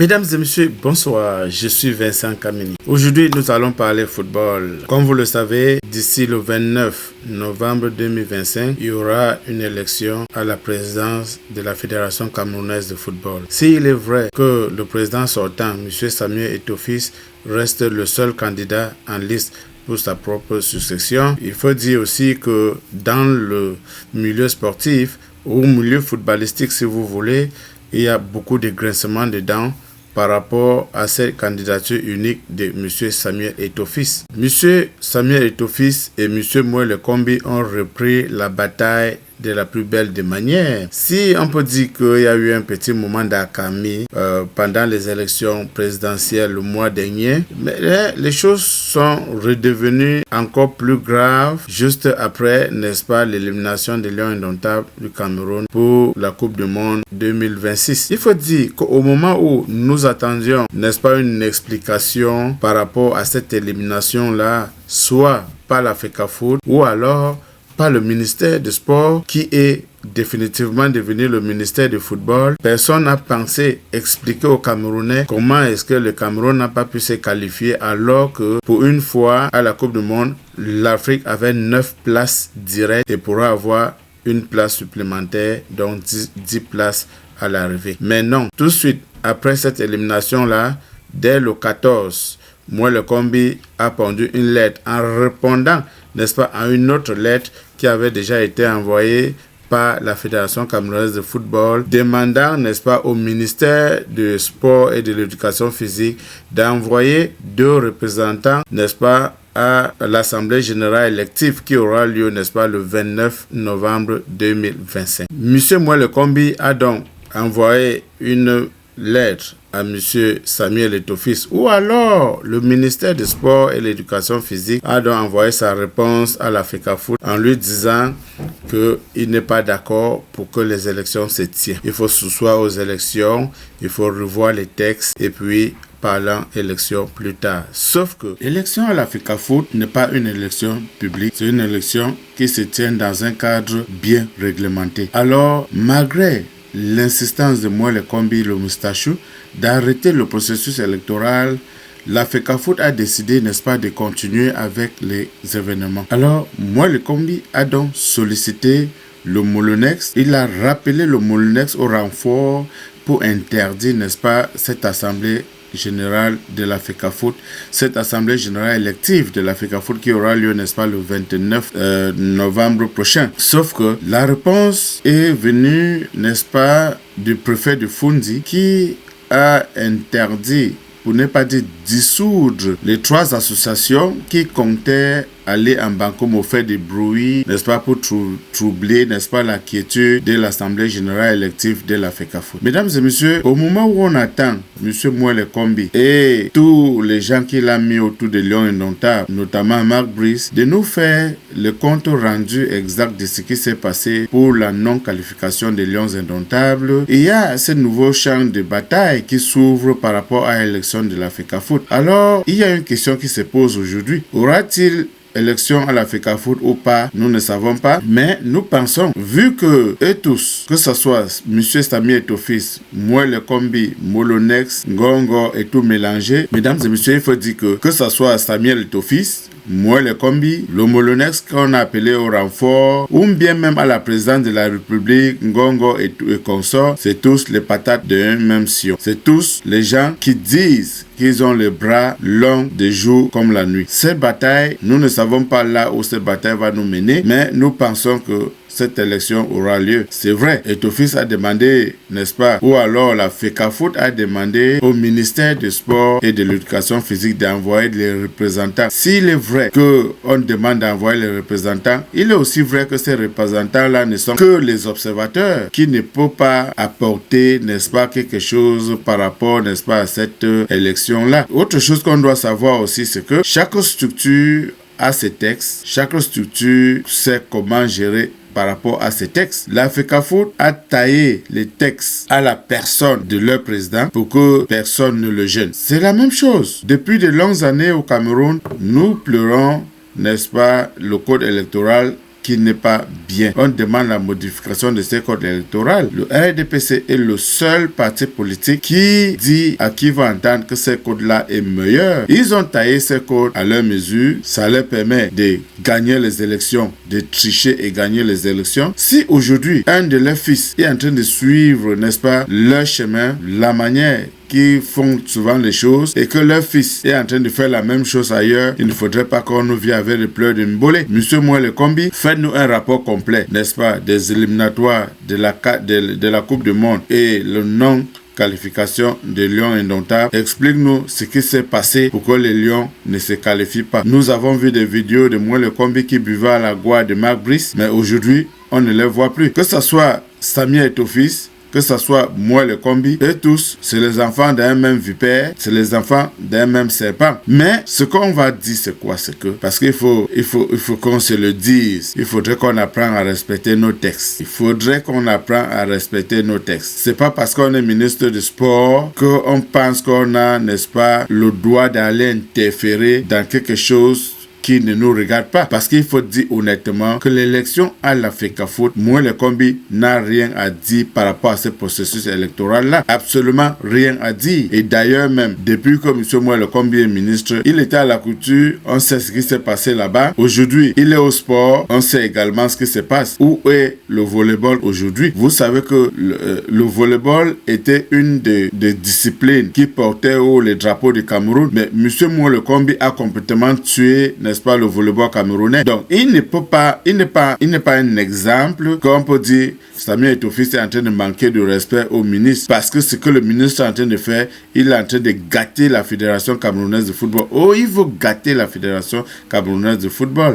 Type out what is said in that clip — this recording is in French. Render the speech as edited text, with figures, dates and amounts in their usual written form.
Mesdames et messieurs, bonsoir, je suis Vincent Kamini. Aujourd'hui, nous allons parler football. Comme vous le savez, d'ici le 29 novembre 2025, il y aura une élection à la présidence de la Fédération camerounaise de football. S'il est vrai que le président sortant, M. Samuel Eto'o reste le seul candidat en liste pour sa propre succession, il faut dire aussi que dans le milieu sportif, ou milieu footballistique si vous voulez, il y a beaucoup de grincements dedans par rapport à cette candidature unique de M. Samuel Eto'o. M. Samuel Eto'o et M. Moelle Kombi ont repris la bataille de la plus belle des manières. Si on peut dire qu'il y a eu un petit moment d'accalmie pendant les élections présidentielles le mois dernier, mais les choses sont redevenues encore plus graves juste après, n'est-ce pas, l'élimination des Lions indomptables du Cameroun pour la Coupe du Monde 2026. Il faut dire qu'au moment où nous attendions, n'est-ce pas, une explication par rapport à cette élimination-là, soit par la FECAFOOT ou alors par le ministère du Sport qui est définitivement devenu le ministère du Football, personne n'a pensé expliquer aux Camerounais comment est-ce que le Cameroun n'a pas pu se qualifier alors que pour une fois à la Coupe du Monde, l'Afrique avait 9 places directes et pourra avoir une place supplémentaire, donc 10 places à l'arrivée. Mais non, tout de suite après cette élimination-là, dès le 14, Moelle Kombi a pondu une lettre en répondant, n'est-ce pas, à une autre lettre qui avait déjà été envoyée par la Fédération camerounaise de football, demandant, n'est-ce pas, au ministère du Sport et de l'Éducation physique d'envoyer 2 représentants, n'est-ce pas, à l'Assemblée générale élective qui aura lieu, n'est-ce pas, le 29 novembre 2025. M. Moelle Kombi a donc envoyé une lettre à M. Samuel Eto'o, ou alors le ministère du Sport et l'Éducation physique a donc envoyé sa réponse à la FECAFOOT en lui disant qu'il n'est pas d'accord pour que les élections se tiennent. Il faut s'asseoir aux élections, il faut revoir les textes et puis parlant élection plus tard. Sauf que l'élection à la FECAFOOT n'est pas une élection publique, c'est une élection qui se tient dans un cadre bien réglementé. Alors, malgré l'insistance de Moelle Kombi, le moustachu, d'arrêter le processus électoral, la FECAFOOT a décidé, n'est-ce pas, de continuer avec les événements. Alors, Moelle Kombi a donc sollicité le Molunex. Il a rappelé le Molunex au renfort pour interdire, n'est-ce pas, cette assemblée générale de la FECAFOOT, cette assemblée générale élective de la FECAFOOT qui aura lieu, n'est-ce pas, le 29 novembre prochain. Sauf que la réponse est venue, n'est-ce pas, du préfet de Fundi qui a interdit, pour ne pas dire dissoudre, les 3 associations qui comptaient aller en banco au fait des bruits, n'est-ce pas, pour troubler, n'est-ce pas, la quiétude de l'Assemblée générale élective de la FECAFOOT. Mesdames et messieurs, au moment où on attend M. Moelle Kombi et tous les gens qu'il a mis autour des Lions indomptables, notamment Marc Brice, de nous faire le compte rendu exact de ce qui s'est passé pour la non-qualification des Lions indomptables, il y a ce nouveau champ de bataille qui s'ouvre par rapport à l'élection de la FECAFOOT. Alors, il y a une question qui se pose aujourd'hui. Aura-t-il élection à la FECAFOOT ou pas, nous ne savons pas, mais nous pensons, vu que eux tous, que ce soit M. Samuel Eto'o, Moelle Kombi, Molunex, Ngongo et tout mélangé, mesdames et messieurs, il faut dire que ce soit Samuel Eto'o, Moelle Kombi, le Molunex qu'on a appelé au renfort, ou bien même à la présidence de la République, Ngongo et consorts, c'est tous les patates d'un même sillon. C'est tous les gens qui disent qu'ils ont les bras longs de jour comme la nuit. Cette bataille, nous ne savons pas là où cette bataille va nous mener, mais nous pensons que cette élection aura lieu. C'est vrai, Eto'o a demandé, n'est-ce pas, ou alors la FECAFOOT a demandé au ministère du Sport et de l'Éducation physique d'envoyer les représentants. S'il est vrai qu'on demande d'envoyer les représentants, il est aussi vrai que ces représentants-là ne sont que les observateurs qui ne peuvent pas apporter, n'est-ce pas, quelque chose par rapport, n'est-ce pas, à cette élection-là. Autre chose qu'on doit savoir aussi, c'est que chaque structure a ses textes, chaque structure sait comment gérer par rapport à ces textes. La FECAFOOT a taillé les textes à la personne de leur président pour que personne ne le gêne. C'est la même chose. Depuis de longues années au Cameroun, nous pleurons, n'est-ce pas, le code électoral qui n'est pas bien. On demande la modification de ces codes électoraux. Le RDPC est le seul parti politique qui dit à qui va entendre que ces codes-là est meilleur. Ils ont taillé ces codes à leur mesure. Ça leur permet de gagner les élections, de tricher et gagner les élections. Si aujourd'hui, un de leurs fils est en train de suivre, n'est-ce pas, leur chemin, la manière qui font souvent les choses, et que leur fils est en train de faire la même chose ailleurs, il ne faudrait pas qu'on nous vienne avec les pleurs de Mbolé. Monsieur Mouele Kombi, faites-nous un rapport complet, n'est-ce pas, des éliminatoires de la Coupe du Monde et le non-qualification des Lions indomptables. Explique-nous ce qui s'est passé pour que les Lions ne se qualifient pas. Nous avons vu des vidéos de Mouele Kombi qui buvait à la gloire de Marc Brice, mais aujourd'hui, on ne les voit plus. Que ce soit Samia Eto'o-Fils, que ce soit Mouele Kombi, et tous, c'est les enfants d'un même vipère, c'est les enfants d'un même serpent. Mais ce qu'on va dire, c'est quoi? C'est que, parce qu'il faut qu'on se le dise, il faudrait qu'on apprenne à respecter nos textes. Il faudrait qu'on apprenne à respecter nos textes. C'est pas parce qu'on est ministre du sport qu'on pense qu'on a, n'est-ce pas, le droit d'aller interférer dans quelque chose qui ne nous regarde pas. Parce qu'il faut dire honnêtement que l'élection à l'Africafoot, Mouele Kombi n'a rien à dire par rapport à ce processus électoral-là. Absolument rien à dire. Et d'ailleurs même, depuis que M. Mouele Kombi est ministre, il était à la couture, on sait ce qui s'est passé là-bas. Aujourd'hui, il est au sport, on sait également ce qui se passe. Où est le volleyball aujourd'hui? Vous savez que le volleyball était une des disciplines qui portait haut les drapeaux du Cameroun, mais M. Mouele Kombi a complètement tué, n'est-ce pas, le volleyball camerounais. Donc, il n'est pas un exemple qu'on peut dire Samia Eto'o-Fils est en train de manquer de respect au ministre, parce que ce que le ministre est en train de faire, il est en train de gâter la Fédération camerounaise de football. Oh, il faut gâter la Fédération camerounaise de football.